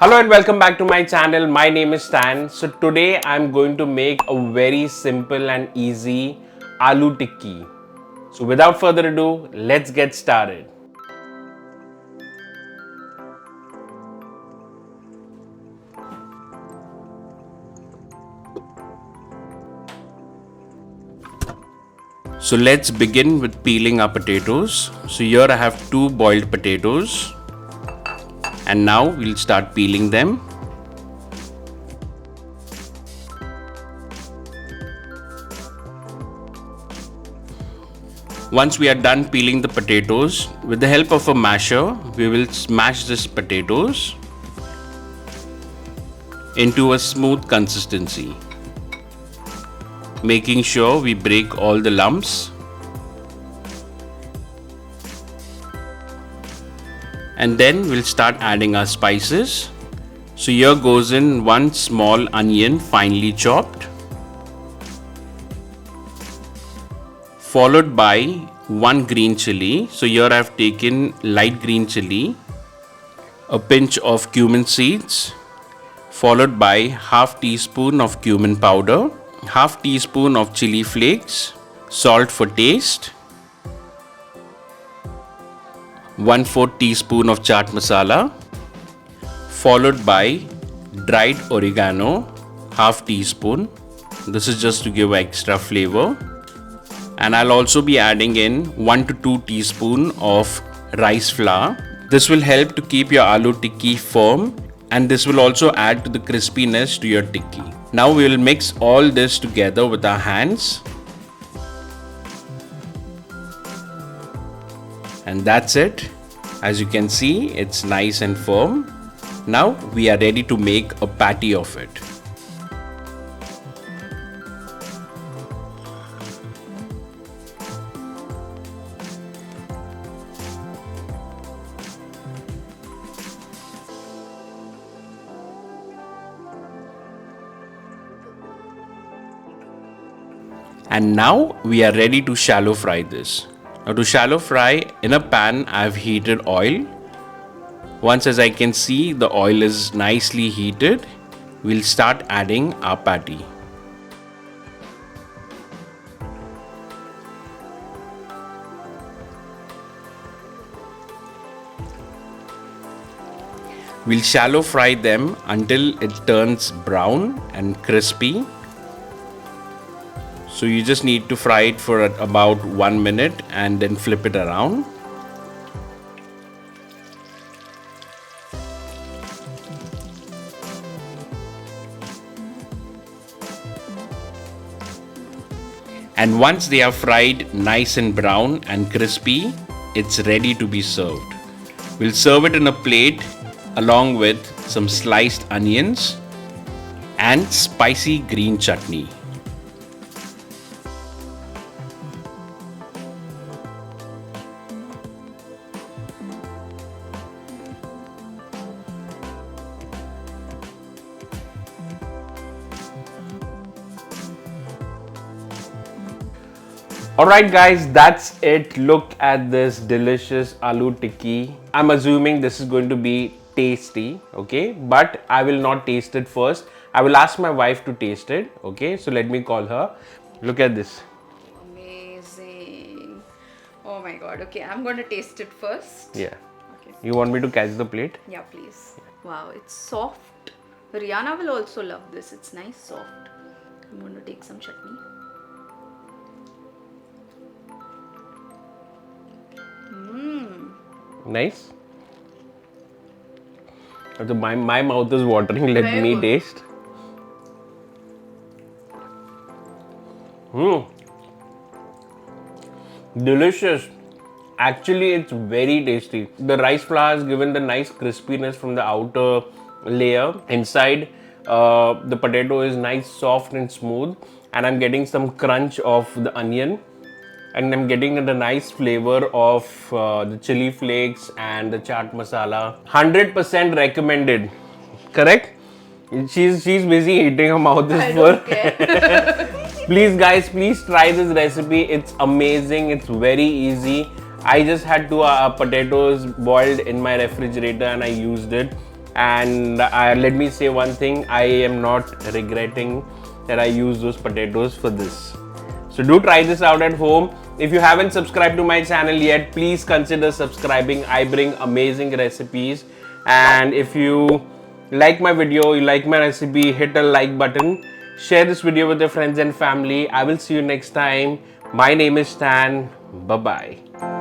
Hello and welcome back to my channel. My name is Stan. So today I'm going to make a very simple and easy aloo tikki. So without further ado, let's get started. So let's begin with peeling our potatoes. So here I have 2 boiled potatoes. And now we'll start peeling them. Once we are done peeling the potatoes, with the help of a masher, we will smash these potatoes into a smooth consistency, making sure we break all the lumps. And then we'll start adding our spices. So here goes in 1 small onion finely chopped, followed by 1 green chili. So here I have taken light green chili, a pinch of cumin seeds, followed by half teaspoon of cumin powder, half teaspoon of chili flakes, salt for taste, 1/4 teaspoon of chaat masala, followed by dried oregano, half teaspoon. This is just to give extra flavor. And I'll also be adding in 1 to 2 teaspoon of rice flour. This will help to keep your aloo tikki firm, and this will also add to the crispiness to your tikki. Now we will mix all this together with our hands. And that's it. As you can see, it's nice and firm. Now we are ready to make a patty of it. And now we are ready to shallow fry this. Now to shallow fry, in a pan I have heated oil. Once, as I can see, the oil is nicely heated, we'll start adding our patty. We'll shallow fry them until it turns brown and crispy. So you just need to fry it for about 1 minute and then flip it around. And once they are fried nice and brown and crispy, it's ready to be served. We'll serve it in a plate along with some sliced onions and spicy green chutney. Alright guys, that's it. Look at this delicious aloo tikki. I'm assuming this is going to be tasty, okay? But I will not taste it first. I will ask my wife to taste it, okay? So let me call her. Look at this. Amazing. Oh my god. Okay, I'm going to taste it first. Yeah. Okay. You want me to catch the plate? Yeah, please. Wow, it's soft. Rihanna will also love this. It's nice, soft. I'm going to take some chutney. Nice. So my mouth is watering. Let Very me good. taste. Delicious. Actually, it's very tasty. The rice flour has given the nice crispiness from the outer layer. Inside, the potato is nice, soft and smooth. And I'm getting some crunch of the onion. And I'm getting the nice flavor of the chili flakes and the chaat masala. 100% recommended. Correct? She's busy eating, her mouth is I full. don't care. Please guys, please try this recipe. It's amazing. It's very easy. I just had 2 potatoes boiled in my refrigerator and I used it. And let me say one thing, I am not regretting that I used those potatoes for this. So do try this out at home. If you haven't subscribed to my channel yet, please consider subscribing. I bring amazing recipes. And if you like my video, you like my recipe, hit a like button. Share this video with your friends and family. I will see you next time. My name is Stan. Bye-bye.